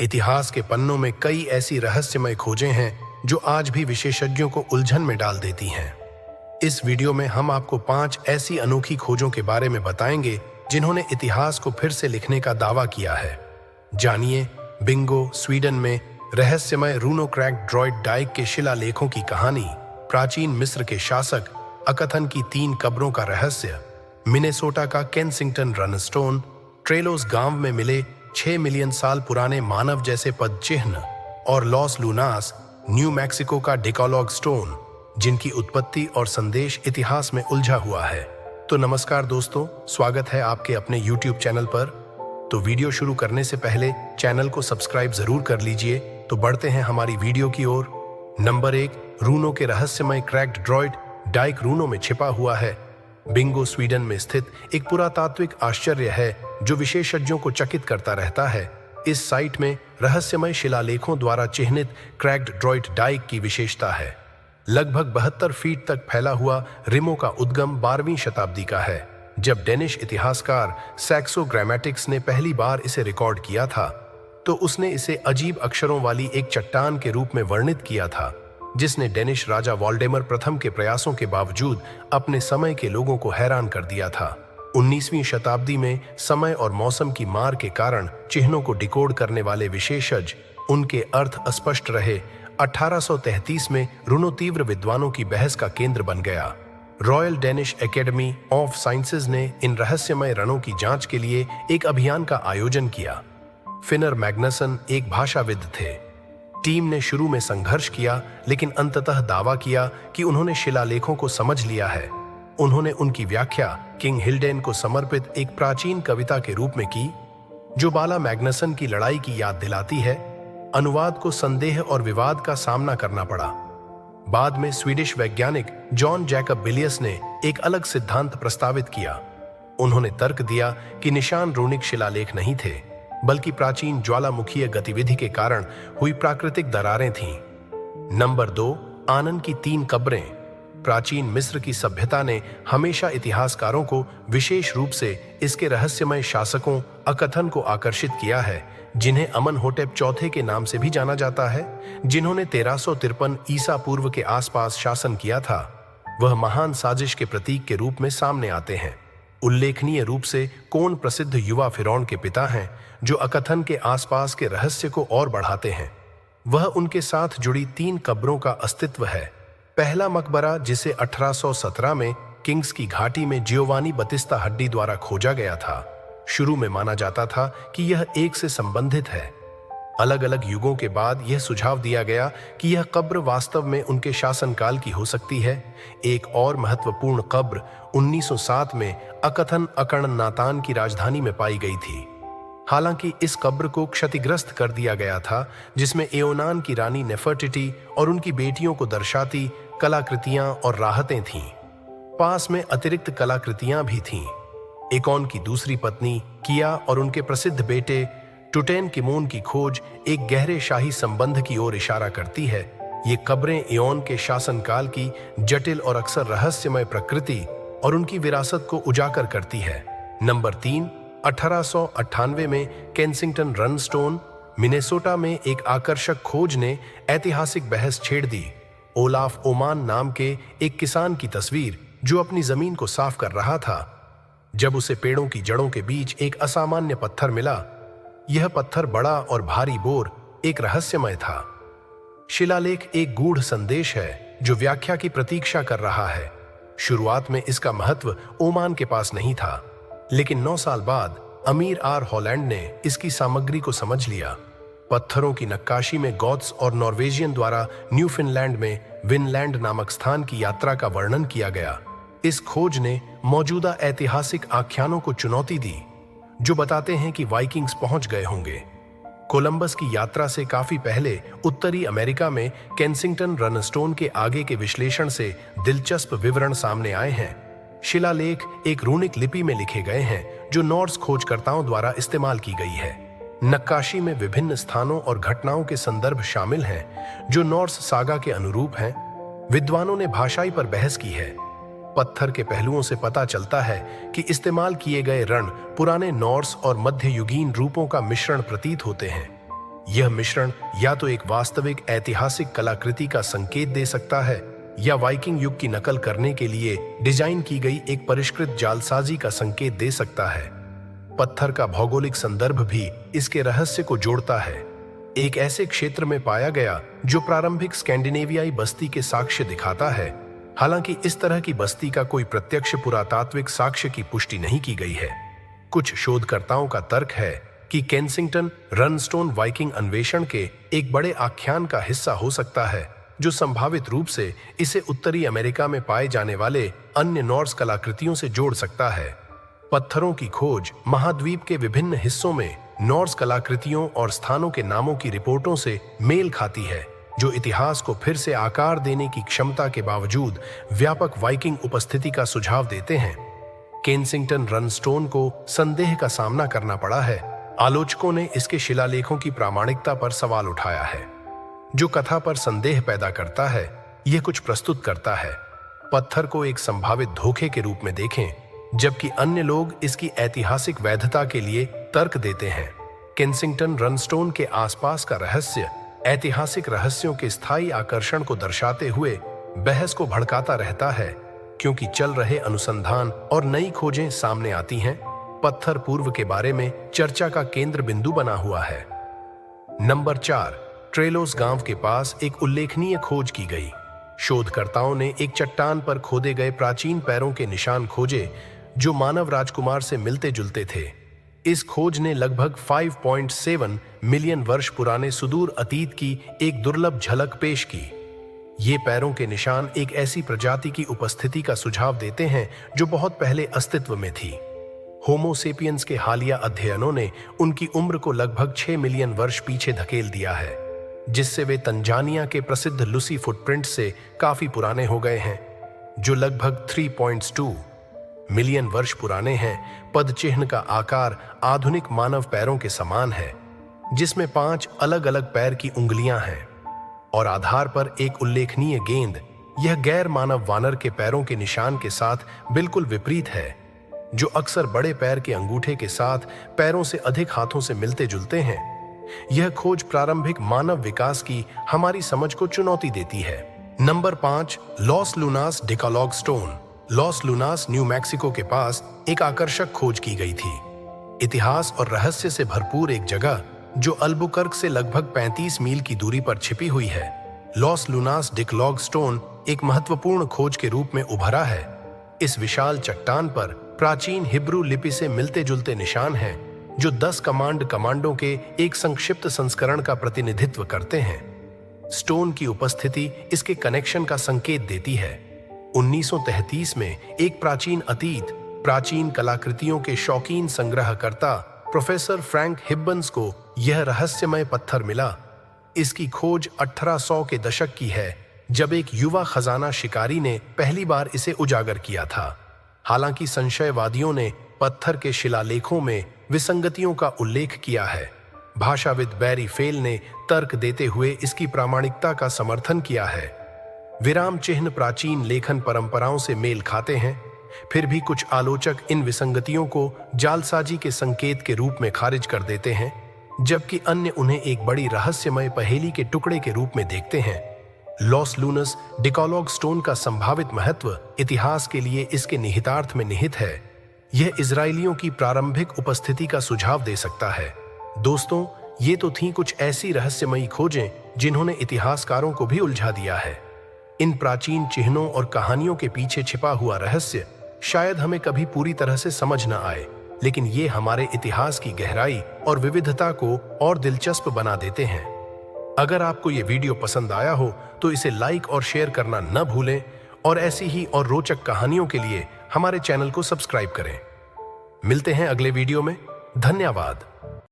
इतिहास के पन्नों में कई ऐसी रहस्यमय खोजें हैं जो आज भी विशेषज्ञों को उलझन में डाल देती हैं। इस वीडियो में हम आपको 5 ऐसी अनोखी खोजों के बारे में बताएंगे जिन्होंने इतिहास को फिर से लिखने का दावा किया है। जानिए बिंगो, स्वीडन में रहस्यमय रूनो क्रैक्ड ड्रॉइड डाइक के शिलालेखों की कहानी, प्राचीन मिस्र के शासक अकथन की 3 कब्रों का रहस्य, मिनेसोटा का केंसिंगटन रनस्टोन, ट्रेलोस गांव में मिले 6 मिलियन साल पुराने मानव जैसे पद चिन्ह और लॉस लूनास, न्यू मैक्सिको का डिकोलॉग स्टोन, जिनकी उत्पत्ति और संदेश इतिहास में उलझा हुआ है। तो नमस्कार दोस्तों, स्वागत है आपके अपने YouTube चैनल पर। तो वीडियो शुरू करने से पहले चैनल को सब्सक्राइब जरूर कर लीजिए। तो बढ़ते हैं हमारी वीडियो की ओर। नंबर 1, रूनो के रहस्यमय क्रैक्ड ड्रॉइड डाइक रूनो में छिपा हुआ है। बिंगो, स्वीडन में स्थित एक पुरातात्विक आश्चर्य है जो विशेषज्ञों को चकित करता रहता है। इस साइट में रहस्यमय शिलालेखों द्वारा चिह्नित क्रैक्ड ड्रॉइड डाइक की विशेषता है। लगभग 72 फीट तक फैला हुआ रिमो का उद्गम 12वीं शताब्दी का है, जब डेनिश इतिहासकार सैक्सो ग्रामेटिक्स ने पहली बार इसे रिकॉर्ड किया था तो उसने इसे अजीब अक्षरों वाली एक चट्टान के रूप में वर्णित किया था, जिसने डेनिश राजा वॉल्डेमर प्रथम के प्रयासों के बावजूद अपने समय के लोगों को हैरान कर दिया था। 19वीं शताब्दी में समय और मौसम की मार के कारण चिन्हों को डिकोड करने वाले विशेषज्ञ उनके अर्थ अस्पष्ट रहे। 1833 में रूनो तीव्र विद्वानों की बहस का केंद्र बन गया। Royal Danish academy of sciences ने इन रहस्यमय रणों की जांच के लिए एक अभियान का आयोजन किया। फिनर मैग्नसन एक भाषाविद थे। टीम ने शुरू में संघर्ष किया, लेकिन अंततः दावा किया कि उन्होंने शिलालेखों को समझ लिया है। उन्होंने उनकी व्याख्या किंग हिल्डेन को समर्पित एक प्राचीन कविता के रूप में की, जो बाला मैग्नसन की लड़ाई की याद दिलाती है। अनुवाद को संदेह और विवाद का सामना करना पड़ा। बाद में स्वीडिश वैज्ञानिक जॉन जैकब बिलियस ने एक अलग सिद्धांत प्रस्तावित किया। उन्होंने तर्क दिया कि निशान रूनिक शिलालेख नहीं थे, बल्कि प्राचीन ज्वालामुखीय गतिविधि के कारण हुई प्राकृतिक दरारें थीं। नंबर 2, आनन की 3 कब्रें। प्राचीन मिस्र की सभ्यता ने हमेशा इतिहासकारों को विशेष रूप से इसके रहस्यमय शासकों अकथन को आकर्षित किया है, जिन्हें अमनहोटेप चौथे के नाम से भी जाना जाता है, जिन्होंने 1353 ईसा पूर्व के आसपास शासन किया था। वह महान साजिश के प्रतीक के रूप में सामने आते हैं। उल्लेखनीय रूप से कौन प्रसिद्ध युवा फिरौन के पिता हैं, जो अकथन के आसपास के रहस्य को और बढ़ाते हैं। वह उनके साथ जुड़ी 3 कब्रों का अस्तित्व है। पहला मकबरा, जिसे 1817 में किंग्स की घाटी में जियोवानी बतिस्ता हड्डी द्वारा खोजा गया था, शुरू में माना जाता था कि यह एक से संबंधित है। अलग अलग युगों के बाद यह सुझाव दिया गया कि यह कब्र वास्तव में उनके शासनकाल की हो सकती है। एक और महत्वपूर्ण कब्र 1907 में अकथन अकर्ण नातान की राजधानी में पाई गई थी। हालांकि इस कब्र को क्षतिग्रस्त कर दिया गया था, जिसमें एओनान की रानी नेफर्टिटी और उनकी बेटियों को दर्शाती कलाकृतियां और राहतें थीं। पास में अतिरिक्त कलाकृतियां भी थीं। एकोन की दूसरी पत्नी किया और उनके प्रसिद्ध बेटे टुटेनकिमोन की खोज एक गहरे शाही संबंध की ओर इशारा करती है। ये कब्रें एओन के शासनकाल की जटिल और अक्सर रहस्यमय प्रकृति और उनकी विरासत को उजागर करती है। नंबर 3, 1898 में केंसिंगटन रनस्टोन। मिनेसोटा में एक आकर्षक खोज ने ऐतिहासिक बहस छेड़ दी। ओलाफ ओमान नाम के एक किसान की तस्वीर, जो अपनी जमीन को साफ कर रहा था, जब उसे पेड़ों की जड़ों के बीच एक असामान्य पत्थर मिला। यह पत्थर बड़ा और भारी बोर एक रहस्यमय था। शिलालेख एक गूढ़ संदेश है जो व्याख्या की प्रतीक्षा कर रहा है। शुरुआत में इसका महत्व ओमान के पास नहीं था, लेकिन 9 साल बाद अमीर आर हॉलैंड ने इसकी सामग्री को समझ लिया। पत्थरों की नक्काशी में गॉथ्स और नॉर्वेजियन द्वारा न्यूफिनलैंड में विनलैंड नामक स्थान की यात्रा का वर्णन किया गया। इस खोज ने मौजूदा ऐतिहासिक आख्यानों को चुनौती दी, जो बताते हैं कि वाइकिंग्स पहुंच गए होंगे। कोलंबस की यात्रा से काफी पहले उत्तरी अमेरिका में केंसिंगटन रनस्टोन के आगे के विश्लेषण से दिलचस्प विवरण सामने आए हैं। शिलालेख एक रूनिक लिपि में लिखे गए हैं, जो नॉर्स खोजकर्ताओं द्वारा इस्तेमाल की गई है। नक्काशी में विभिन्न स्थानों और घटनाओं के संदर्भ शामिल हैं, जो नॉर्स सागा के अनुरूप हैं। विद्वानों ने भाषाई पर बहस की है। पत्थर के पहलुओं से पता चलता है कि इस्तेमाल किए गए रण पुराने नॉर्स और मध्ययुगीन रूपों का मिश्रण प्रतीत होते हैं। यह मिश्रण या तो एक वास्तविक ऐतिहासिक कलाकृति का संकेत दे सकता है या वाइकिंग युग की नकल करने के लिए डिजाइन की गई एक परिष्कृत जालसाजी का संकेत दे सकता है। पत्थर का भौगोलिक संदर्भ भी इसके रहस्य को जोड़ता है। एक ऐसे क्षेत्र में पाया गया जो प्रारंभिक स्कैंडिनेवियाई बस्ती के साक्ष्य दिखाता है। हालांकि इस तरह की बस्ती का कोई प्रत्यक्ष पुरातात्विक साक्ष्य की पुष्टि नहीं की गई है। कुछ शोधकर्ताओं का तर्क है कि केंसिंगटन रनस्टोन वाइकिंग अन्वेषण के एक बड़े आख्यान का हिस्सा हो सकता है, जो संभावित रूप से इसे उत्तरी अमेरिका में पाए जाने वाले अन्य नॉर्स कलाकृतियों से जोड़ सकता है। पत्थरों की खोज महाद्वीप के विभिन्न हिस्सों में नॉर्स कलाकृतियों और स्थानों के नामों की रिपोर्टों से मेल खाती है, जो इतिहास को फिर से आकार देने की क्षमता के बावजूद व्यापक वाइकिंग उपस्थिति का सुझाव देते हैं। केंसिंगटन रनस्टोन को संदेह का सामना करना पड़ा है। आलोचकों ने इसके शिलालेखों की प्रामाणिकता पर सवाल उठाया है, जो कथा पर संदेह पैदा करता है। यह कुछ प्रस्तुत करता है। पत्थर को एक संभावित धोखे के रूप में देखें, जबकि अन्य लोग इसकी ऐतिहासिक वैधता के लिए तर्क देते हैं। केंसिंगटन रनस्टोन के आसपास का रहस्य ऐतिहासिक रहस्यों के स्थायी आकर्षण को दर्शाते हुए बहस को भड़काता रहता है, क्योंकि चल रहे अनुसंधान और नई खोजें सामने आती हैं। पत्थर पूर्व के बारे में चर्चा का केंद्र बिंदु बना हुआ है। नंबर 4, ट्रेलोस गांव के पास एक उल्लेखनीय खोज की गई। शोधकर्ताओं ने एक चट्टान पर खोदे गए प्राचीन पैरों के निशान खोजे, जो मानव राजकुमार से मिलते जुलते थे। इस खोज ने लगभग 5.7 मिलियन वर्ष पुराने सुदूर अतीत की एक दुर्लभ झलक पेश की। ये पैरों के निशान एक ऐसी प्रजाति की उपस्थिति का सुझाव देते हैं जो बहुत पहले अस्तित्व में थी। होमो सेपियंस के हालिया अध्ययनों ने उनकी उम्र को लगभग 6 मिलियन वर्ष पीछे धकेल दिया है, जिससे वे तंजानिया के प्रसिद्ध लूसी फुटप्रिंट से काफी पुराने हो गए हैं, जो लगभग 3.2 मिलियन वर्ष पुराने हैं। पद चिन्ह का आकार आधुनिक मानव पैरों के समान है, जिसमें 5 अलग अलग पैर की उंगलियां हैं, और आधार पर एक उल्लेखनीय गेंद। यह गैर मानव वानर के पैरों के निशान के साथ बिल्कुल विपरीत है, जो अक्सर बड़े पैर के अंगूठे के साथ पैरों से अधिक हाथों से मिलते जुलते हैं। यह खोज प्रारंभिक मानव विकास की हमारी समझ को चुनौती देती है। Number 5, Los Lunas decalogue stone. Los Lunas New Mexico के पास एक आकर्षक खोज की गई थी। इतिहास और रहस्य से भरपूर एक जगह जो अल्बुकर्क से लगभग 35 मील की दूरी पर छिपी हुई है। लॉस लूनास डिकालॉग स्टोन एक महत्वपूर्ण खोज के रूप में उभरा है। इस विशाल चट्टान पर प्राचीन हिब्रू लिपि से मिलते जुलते निशान हैं, जो 10 कमांडों के एक संक्षिप्त संस्करण का प्रतिनिधित्व करते हैं। स्टोन की उपस्थिति इसके कनेक्शन का संकेत देती है। 1933 में एक प्राचीन अतीत प्राचीन कलाकृतियों के शौकीन संग्रहकर्ता प्रोफेसर फ्रैंक हिब्बन्स को यह रहस्यमय पत्थर मिला। इसकी खोज 1800 के दशक की है, जब एक युवा खजाना शिकारी ने पहली बार इसे उजागर किया था। हालांकि संशयवादियों ने पत्थर के शिलालेखों में विसंगतियों का उल्लेख किया है। भाषाविद बैरी फेल ने तर्क देते हुए इसकी प्रामाणिकता का समर्थन किया है। विराम चिन्ह प्राचीन लेखन परंपराओं से मेल खाते हैं, फिर भी कुछ आलोचक इन विसंगतियों को जालसाजी के संकेत के रूप में खारिज कर देते हैं, जबकि अन्य उन्हें एक बड़ी रहस्यमय पहेली के टुकड़े के रूप में देखते हैं। लॉस लूनस डिकालॉग स्टोन का संभावित महत्व इतिहास के लिए इसके निहितार्थ में निहित है। यह इजरायलियों की प्रारंभिक उपस्थिति का सुझाव दे सकता है। दोस्तों, ये तो थीं कुछ ऐसी रहस्यमयी खोजें जिन्होंने इतिहासकारों को भी उलझा दिया है। इन प्राचीन चिन्हों और कहानियों के पीछे छिपा हुआ रहस्य शायद हमें कभी पूरी तरह से समझ न आए, लेकिन ये हमारे इतिहास की गहराई और विविधता को और दिलचस्प बना देते हैं। अगर आपको ये वीडियो पसंद आया हो तो इसे लाइक और शेयर करना न भूलें, और ऐसी ही और रोचक कहानियों के लिए हमारे चैनल को सब्सक्राइब करें। मिलते हैं अगले वीडियो में। धन्यवाद।